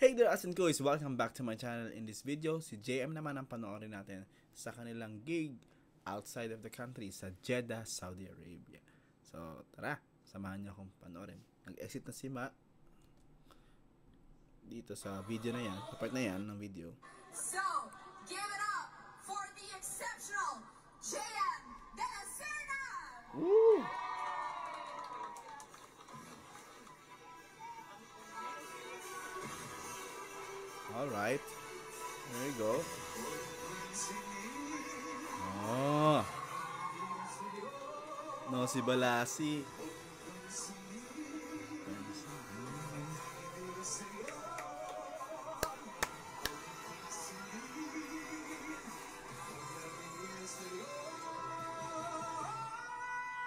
Hey there Asin Kois! Welcome back to my channel. In this video, si JM naman ang panoorin natin sa kanilang gig outside of the country sa Jeddah, Saudi Arabia. So tara, samahan niyo akong panoorin. Nag-exit na si Ma dito sa video na yan, sa part na yan ng video. So, give it up for the exceptional JM De La Serna! Woo! Alright, there you go. Oh, no, si Balasi.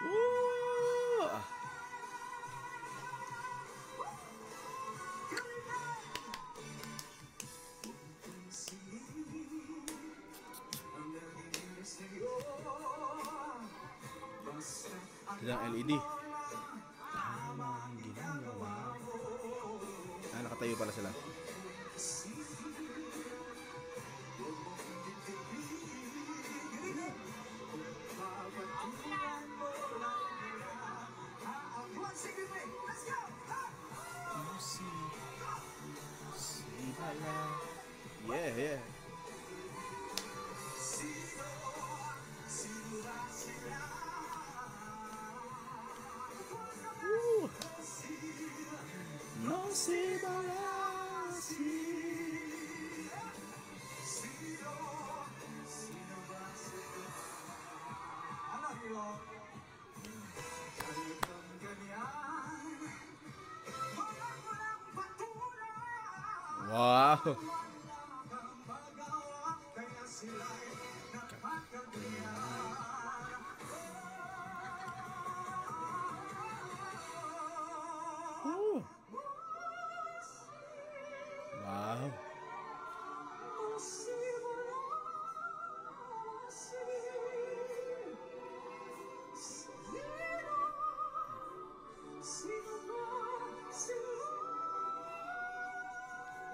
Woo! Ilang LED. Tama ang ginagawa. Nakatayo pala sila. Yeah, yeah. Woo. No si Balasi. Wow. Ooh. Wow.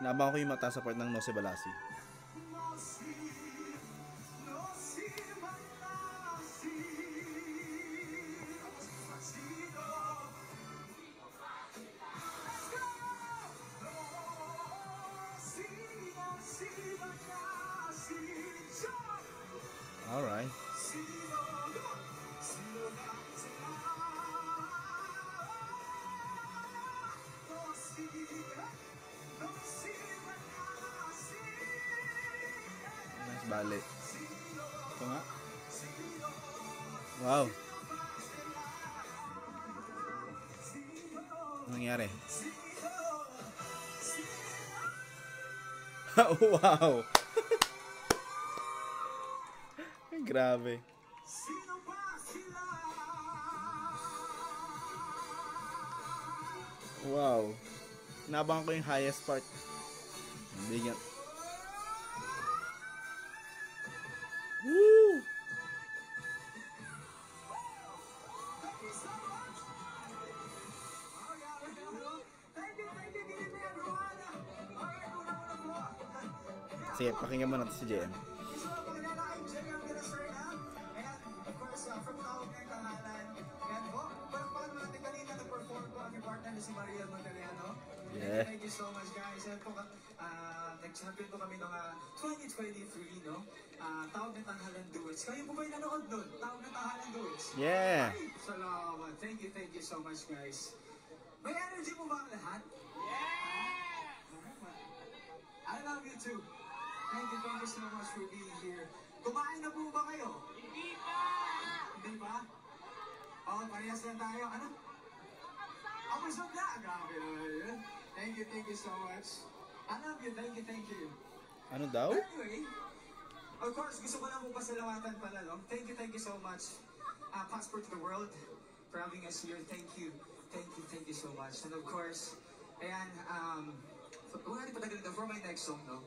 Inaabang ko yung mata sa part ng No si Balasi. Alright. Nice ballet. Ito nga. Wow. Anong nangyari? Wow. Grabe. Wow. Nabangan ko yung highest part. Hindi nga. Woo! Sige, pakinggan mo natin si JM. Si Maria Magdaleno. Yeah. Thank you so much, guys. Nag-champion po kami noong 2023, no? Tawag na Tanghalan Duets. Kayo po ba yung nanood nun? Tawag na Tanghalan Duets? Yeah. Ay, salamat. Thank you so much, guys. May energy po ba ang lahat? Yeah! I love you too. Thank you so much for being here. Kumain na po ba kayo? Hindi pa! Hindi ba? Oh, parehas lang tayo. Ano? Busog na! Grabe naman yun. Thank you so much. I love you, thank you. Ano daw? Anyway, of course, gusto ko lang po pasalamatan pala, no? Thank you so much. Passport to the World for having us here. Thank you so much. And of course, ayan, huwag natin patagalin ito for my next song, no?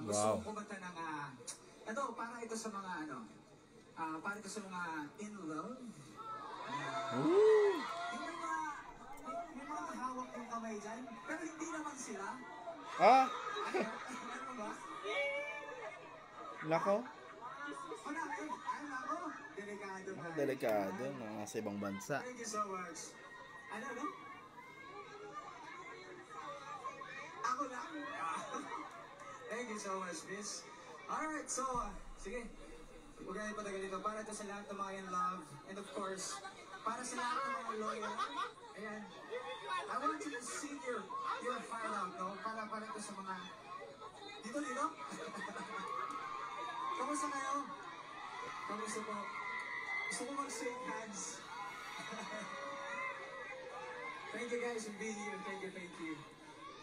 Gusto ko kumanta ng, ito, para ito sa mga, para ito sa mga in love. Yung mga hawak yung kamay dyan, pero hindi naman sila. Ah! Ano ba? Nako. Wala, ano ako? Delikado Nako, tayo. delikado. Mga sa ibang bansa. Thank you so much. Ano, no? Ako lang? Thank you so much, miss. Alright, so, sige. Huwag na ipatagal dito. Para ito sa lahat ng mga in love. And of course, para sa lahat ng mga loyal. Ayan. I want you to sing your heart out, no? Para ito sa mga... Dito? Kamusta kayo? Kamusta po? Gusto ko mag-shake hands. Thank you guys for being here. Thank you.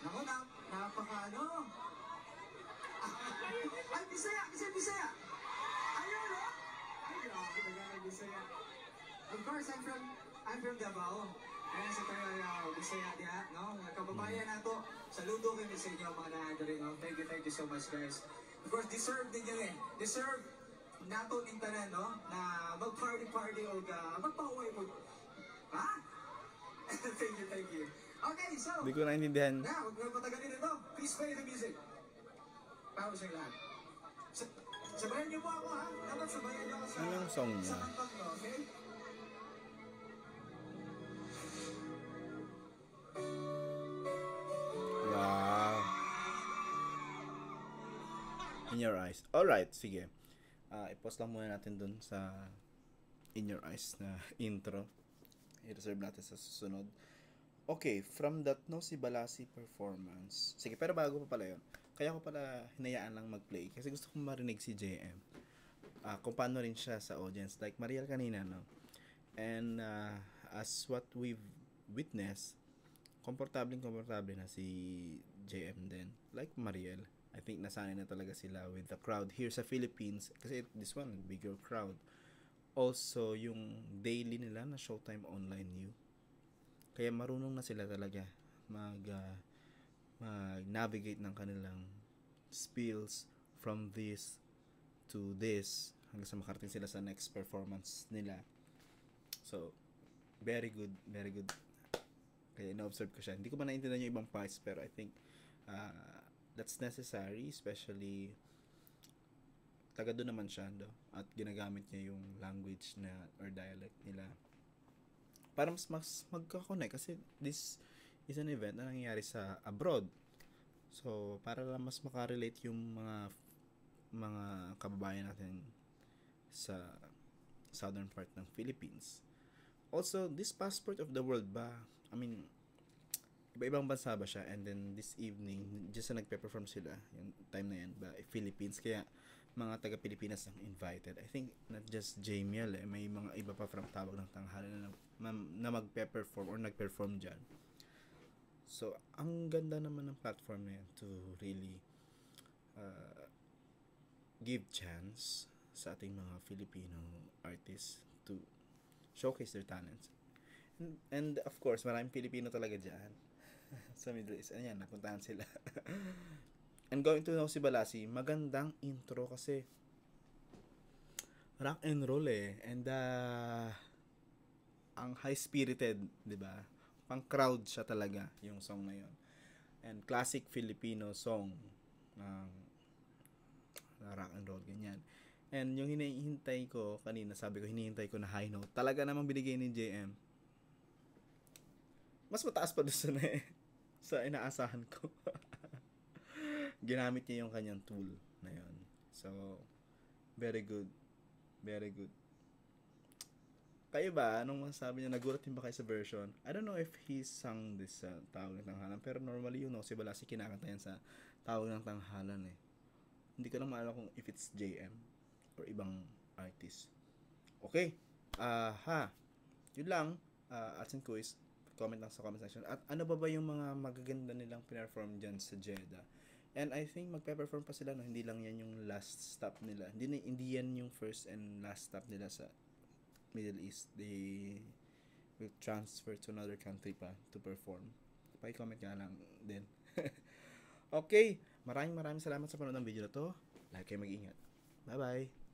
Naku, napaka ano? Ay, Bisaya! Ayun, no? Ay, grabe, nagana Bisaya. Of course, I'm from Davao. Kaya sa tayo, Bisaya diha, no? Mga kababayan nato, saludo kayo sa inyo, mga naadari, no? Thank you so much, guys. Of course, deserve din yun eh. Deserve nato ng tanan, no? Na mag-party o magpa-uwi mo. Ha? Thank you. Okay, so... Hindi ko naintindihan. Now, huwag na patagalin ito. Please play the music. Para sa lahat. Sabayan niyo po ako, ha? Dapat sabayan niyo ako sa... Ano yung song niya? Sa kantang niyo, okay? Wow. In Your Eyes. Alright, sige. I-post lang muna natin dun sa In Your Eyes na intro. I-reserve natin sa susunod. Okay, from that No Si Balasi performance. Sige, pero bago pa pala yun. Kaya ko pala hinayaan lang mag-play kasi gusto kong marinig si JM. Kung paano rin siya sa audience. Like Mariel kanina, no? And as what we've witnessed, komportable na si JM din. Like Mariel, I think nasanay na talaga sila with the crowd here sa Philippines. Kasi this one, bigger crowd. Also, yung daily nila na Showtime Online You. Kaya marunong na sila talaga mag-navigate ng kanilang spills from this to this hanggang sa makarating sila sa next performance nila. So, very good. Kaya na-observe ko siya. Hindi ko ba naintindihan yung ibang parts, pero I think that's necessary, especially taga doon naman siya, no? At ginagamit niya yung language na or dialect nila para mas magka-connect kasi this is an event na nangyayari sa abroad. So, para lang mas makarelate yung mga kababayan natin sa southern part ng Philippines. Also, this passport of the world ba? I mean, iba-ibang bansa ba siya? And then this evening, just na nagpe-perform sila, yung time na yan ba, Philippines. Kaya mga taga-Pilipinas ang invited. I think not just Jamiel, may mga iba pa from Tawag ng Tanghalan na magpe-perform or nag-perform dyan. So, ang ganda naman ng platform na yan to really give chance sa ating mga Filipino artists to showcase their talents. And of course, maraming Pilipino talaga dyan sa Middle East. Ayan, napuntahan sila. And going to No Si Balasi, magandang intro kasi rock and roll eh. And ang high-spirited, di ba? Pang crowd siya talaga yung song na yon. And classic Filipino song ng rock and roll, ganyan. And yung hinihintay ko kanina, sabi ko hinihintay ko na high note. Talaga namang binigay ni JM. Mas mataas pa doon sa inaasahan ko. Ginamit niya yung kanyang tool na yun. So, very good. Kayo ba? Anong masasabi niya? Nagulat din ba kayo sa version? I don't know if he sang this sa Tawag ng Tanghalan, pero normally No Si Balasi kinakanta yan sa Tawag ng Tanghalan eh. Hindi ko lang maalala kung if it's JM or ibang artist. Okay. Yun lang. Arts and quiz. Comment lang sa comment section. At ano ba yung mga magaganda nilang perform dyan sa Jeddah? And I think magpe-perform pa sila, no? Hindi lang yan yung last stop nila. Hindi yan yung first and last stop nila sa Middle East. They will transfer to another country pa to perform. Pa-comment nga lang din. Okay. Maraming salamat sa panonood ng video na to. Lagi kayo mag-ingat. Bye-bye.